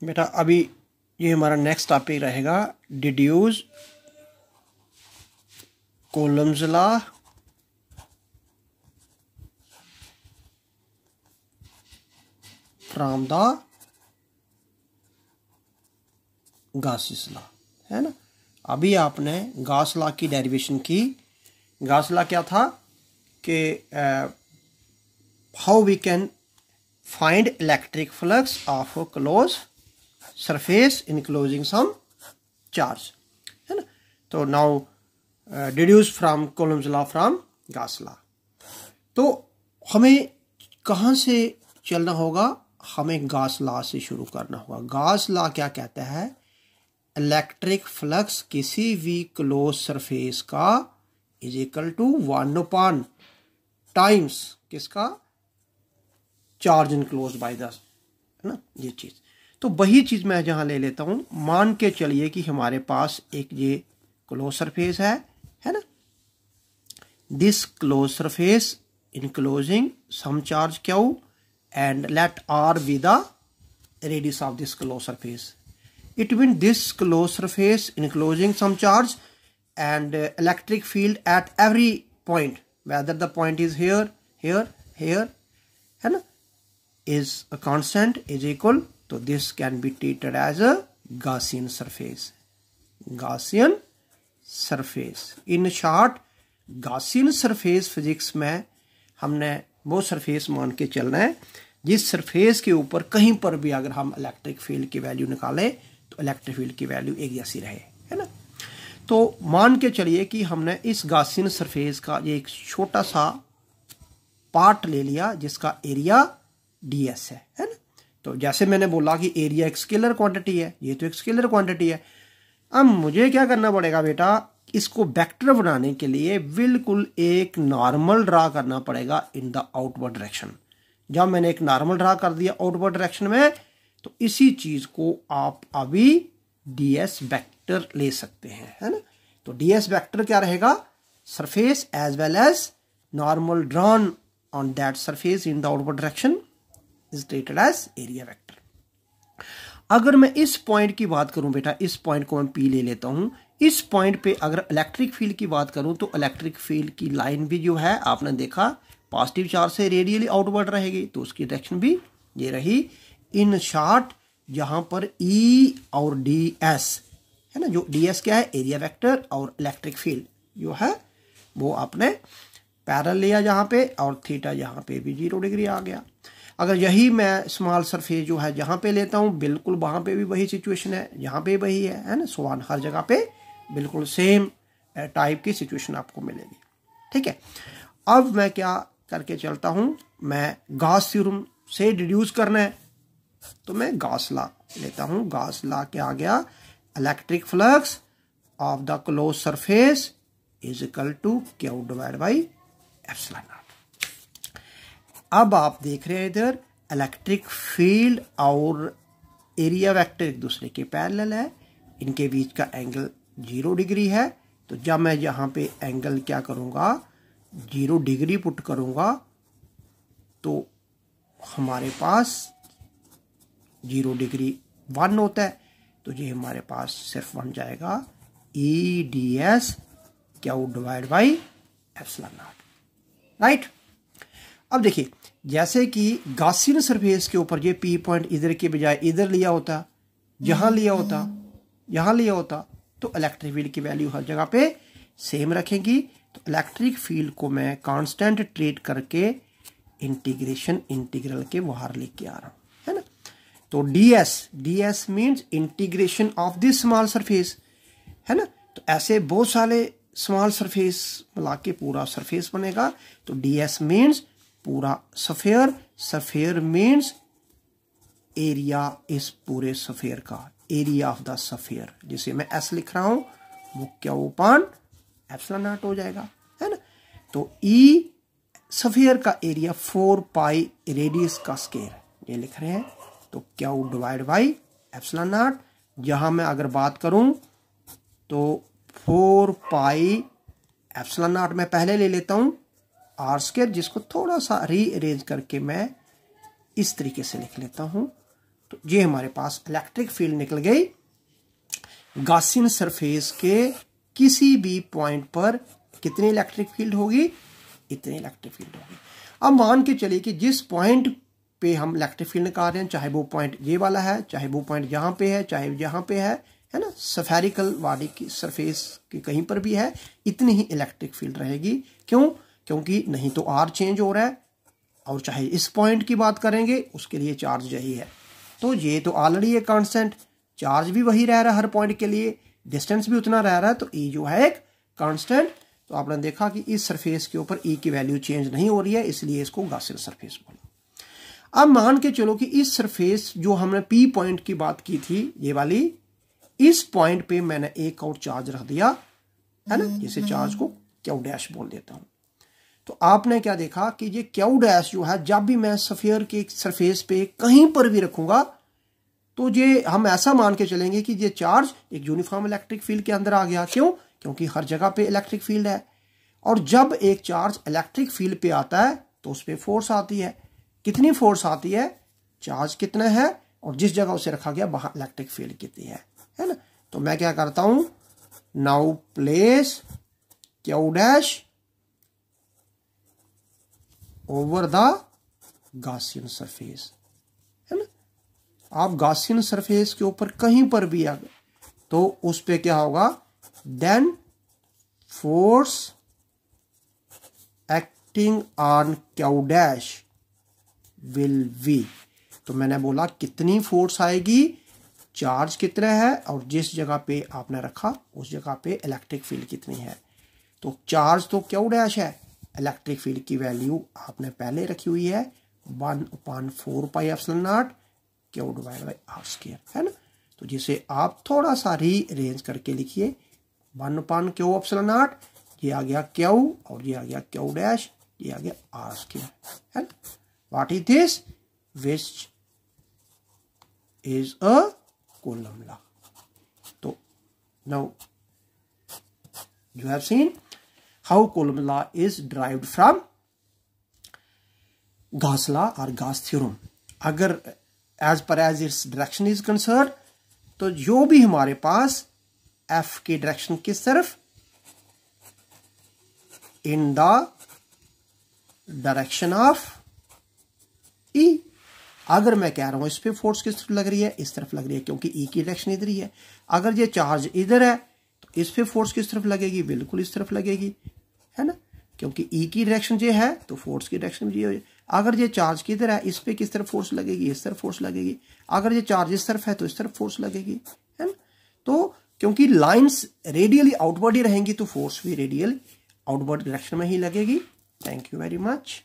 बेटा अभी ये हमारा नेक्स्ट टॉपिक रहेगा deduce Coulomb's law from the Gauss's law, है ना। अभी आपने गॉस लॉ की डेरिवेशन की। गॉस लॉ क्या था कि how we can find electric flux of close surface enclosing some charge, है ना। तो now deduce from Coulomb's law from Gauss law. तो हमें कहाँ से चलना होगा? हमें गॉस लॉ से शुरू करना होगा। गॉस लॉ क्या कहता है? इलेक्ट्रिक फ्लक्स किसी भी क्लोज सरफेस का इज इक्वल टू 1 टाइम्स किसका? चार्ज इनक्लोज बाय द, है ना, ये चीज। तो वही चीज मैं जहां ले लेता हूं। मान के चलिए कि हमारे पास एक ये क्लोज सरफेस है ना। This close surface enclosing some charge Q and let R be the radius of this closed surface. It means this closed surface enclosing some charge and electric field at every point, whether the point is here, and is a constant, is equal. So this can be treated as a Gaussian surface. Gaussian surface. In short, Gaussian surface physics में हमने वो surface मान के चलना है जिस surface के ऊपर कहीं पर भी अगर हम इलेक्ट्रिक फील्ड की वैल्यू निकालें तो इलेक्ट्रिक फील्ड की वैल्यू एक जैसी रहे, है ना। तो मान के चलिए कि हमने इस गॉसियन सरफेस का ये एक छोटा सा पार्ट ले लिया जिसका एरिया ds है ना। तो जैसे मैंने बोला कि एरिया एक स्केलर क्वांटिटी है, ये तो एक स्केलर क्वांटिटी है। अब मुझे क्या करना पड़ेगा बेटा? इसको वेक्टर बनाने के लिए बिल्कुल एक नॉर्मल ड्रा करना पड़ेगा इन द आउटवर्ड डायरेक्शन। जब मैंने एक नॉर्मल ड्रा कर दिया आउटवर्ड डायरेक्शन में, तो इसी चीज को आप अभी ds वेक्टर ले सकते हैं, है ना। तो ds वेक्टर क्या रहेगा? Surface as well as normal drawn on that surface in the outward direction is treated as area vector. अगर मैं इस पॉइंट की बात करूं बेटा, इस पॉइंट को मैं P ले लेता हूं। इस पॉइंट पे अगर इलेक्ट्रिक फील्ड की बात करूं तो इलेक्ट्रिक फील्ड की लाइन भी जो है आपने देखा पॉजिटिव चार्ज से रेडियली आउटवर्ड रहेगी, तो उसकी डायरेक्शन भी ये रही। इन शॉर्ट जहां पर E और ds है ना, जो ds क्या है? एरिया वेक्टर, और इलेक्ट्रिक फील्ड जो है वो आपने पैरेलल लिया जहां पे, और थीटा जहां पे भी 0 डिग्री आ गया। अगर यही मैं स्मॉल सरफेस जो है जहां पे लेता हूं, बिल्कुल वहां पे भी वही सिचुएशन है, यहाँ पे वही है ना। सो हर जगह पे बिल्कुल सेम टाइप की सिचुएशन आपको मिलेगी, ठीक है। अब मैं क्या करके चलता हूं? मैं गॉस थ्योरम से डिड्यूस करना है तो मैं गॉस लॉ लेता हूं। गॉस लॉ क्या आ गया? Electric flux of the close surface is equal to Q divide by epsilon not. अब आप देख रहे हैं इधर इलेक्ट्रिक फील्ड और एरिया वेक्टर एक दूसरे के पैरेलल है, इनके बीच का एंगल 0 डिग्री है। तो जब मैं यहाँ पे एंगल क्या करूँगा? 0 डिग्री पुट करूँगा तो हमारे पास 0 डिग्री 1 होता है, तो ये हमारे पास सिर्फ बन जाएगा EDS Q divide by epsilon not, right. अब देखिए, जैसे कि गॉसियन सरफेस के ऊपर ये P पॉइंट इधर के बजाय इधर लिया होता, यहाँ लिया होता, तो इलेक्ट्रिक फील्ड की वैल्यू हर जगह पे सेम रखेंगी। तो इलेक्ट्रिक फील्ड को मैं कांस्टेंट ट्रीट करके इंटीग्रल के बाहर लेके आ रहा हूँ, है ना। तो ds means integration of this small surface, है ना। तो ऐसे बहुत सारे स्मॉल सरफेस मिला के पूरा सरफेस बनेगा। तो ds मीन्स पूरा सफेयर मीन्स एरिया इस पूरे सफेयर का, एरिया ऑफ द सफेयर, जिसे मैं s लिख रहा हूं वो क्या ऊपर एप्सिलॉन नॉट हो जाएगा, है ना। तो E सफेयर का एरिया 4 पाई रेडियस का स्क्वायर ये लिख रहे हैं, तो Q divide by epsilon not. जहां मैं अगर बात करूं तो 4 पाई एप्सिलॉन नॉट मैं पहले ले लेता हूं आर स्क्वायर, जिसको थोड़ा सा रीअरेंज करके मैं इस तरीके से लिख लेता हूं तो ये हमारे पास इलेक्ट्रिक फील्ड निकल गई गॉसियन सरफेस के किसी भी पॉइंट पर कितनी इलेक्ट्रिक फील्ड होगी, इतनी इलेक्ट्रिक फील्ड होगी। अब मान के चलिए कि जिस पॉइंट पे हम इलेक्ट्रिक फील्ड निकाल रहे हैं, चाहे वो पॉइंट ये वाला है, चाहे वो पॉइंट यहाँ पे है, चाहे यहाँ पे है ना, स्फेरिकल बॉडी की सरफेस की कहीं पर भी है, इतनी ही इलेक्ट्रिक फील्ड रहेगी। क्यों? क्योंकि नहीं तो आर चेंज हो रहा है, और चाहे इस पॉइंट की बात करेंगे उसके लिए चार्ज यही है, तो ये तो ऑलरेडी है कांस्टेंट, चार्ज भी वही रह रहा है हर पॉइंट के लिए, डिस्टेंस भी उतना रह रहा है, तो ई जो है एक कांस्टेंट। तो आपने देखा कि इस सरफेस के ऊपर ई की वैल्यू चेंज नहीं हो रही है, इसलिए इसको गॉसियन सरफेस बोला। अब मान के चलो कि इस सरफेस जो हमने पी पॉइंट की बात की थी, ये वाली, इस पॉइंट पे मैंने एक और चार्ज रख दिया है ना, जिसे चार्ज को क्यू डैश बोल देता हूं। तो आपने क्या देखा कि ये क्यू डैश जो है, जब भी मैं स्फीयर के सरफेस पे कहीं पर भी रखूंगा तो ये हम ऐसा मान के चलेंगे कि ये चार्ज एक यूनिफॉर्म इलेक्ट्रिक फील्ड के अंदर आ गया। क्यों? क्योंकि हर जगह पे इलेक्ट्रिक फील्ड है, और जब एक चार्ज इलेक्ट्रिक फील्ड पे आता है तो उस पर फोर्स आती है। कितनी फोर्स आती है? चार्ज कितना है और जिस जगह उसे रखा गया वहां इलेक्ट्रिक फील्ड कितनी है ना। तो मैं क्या करता हूं, now place Q dash over the Gaussian surface, है ना। आप गॉसियन सरफेस के ऊपर कहीं पर भी आ गए तो उस पे क्या होगा, then force acting on Q dash will be. तो मैंने बोला कितनी फोर्स आएगी, चार्ज कितना है और जिस जगह पे आपने रखा उस जगह पे इलेक्ट्रिक फील्ड कितनी है। तो चार्ज तो क्यू डैश है, इलेक्ट्रिक फील्ड की वैल्यू आपने पहले रखी हुई है 1/4 pi epsilon not Q divide by R square, है ना। तो जिसे आप थोड़ा सा रीअरेंज करके लिखिए, 1/q एप्सिलॉन नॉट, ये आ गया क्यू और ये आ गया क्यू डैश, ये आ गया आर स्क्वायर, है ना। What is this? Which is a coulomb law. तो now you have seen how Coulomb law is derived from Gauss law or Gauss theorem. अगर as per as its direction is concerned, तो जो भी हमारे पास F की direction किस तरफ, in the direction of E। अगर मैं कह रहा हूं इस पे फोर्स किस तरफ लग रही है, इस तरफ लग रही है, क्योंकि E की डायरेक्शन इधर ही है। अगर ये चार्ज इधर है तो इस पे फोर्स किस तरफ लगेगी, बिल्कुल इस तरफ लगेगी, है ना, क्योंकि E की डायरेक्शन ये है तो फोर्स की डायरेक्शन भी ये है। अगर ये चार्ज किधर है, इस पे किस तरफ फोर्स लगेगी, इस तरफ फोर्स लगेगी। अगर ये चार्ज इस तरफ है तो इस तरफ फोर्स लगेगी, है ना। तो क्योंकि लाइंस रेडियली आउटवर्ड ही रहेंगी तो फोर्स भी रेडियल आउटवर्ड डायरेक्शन में ही लगेगी। Thank you very much.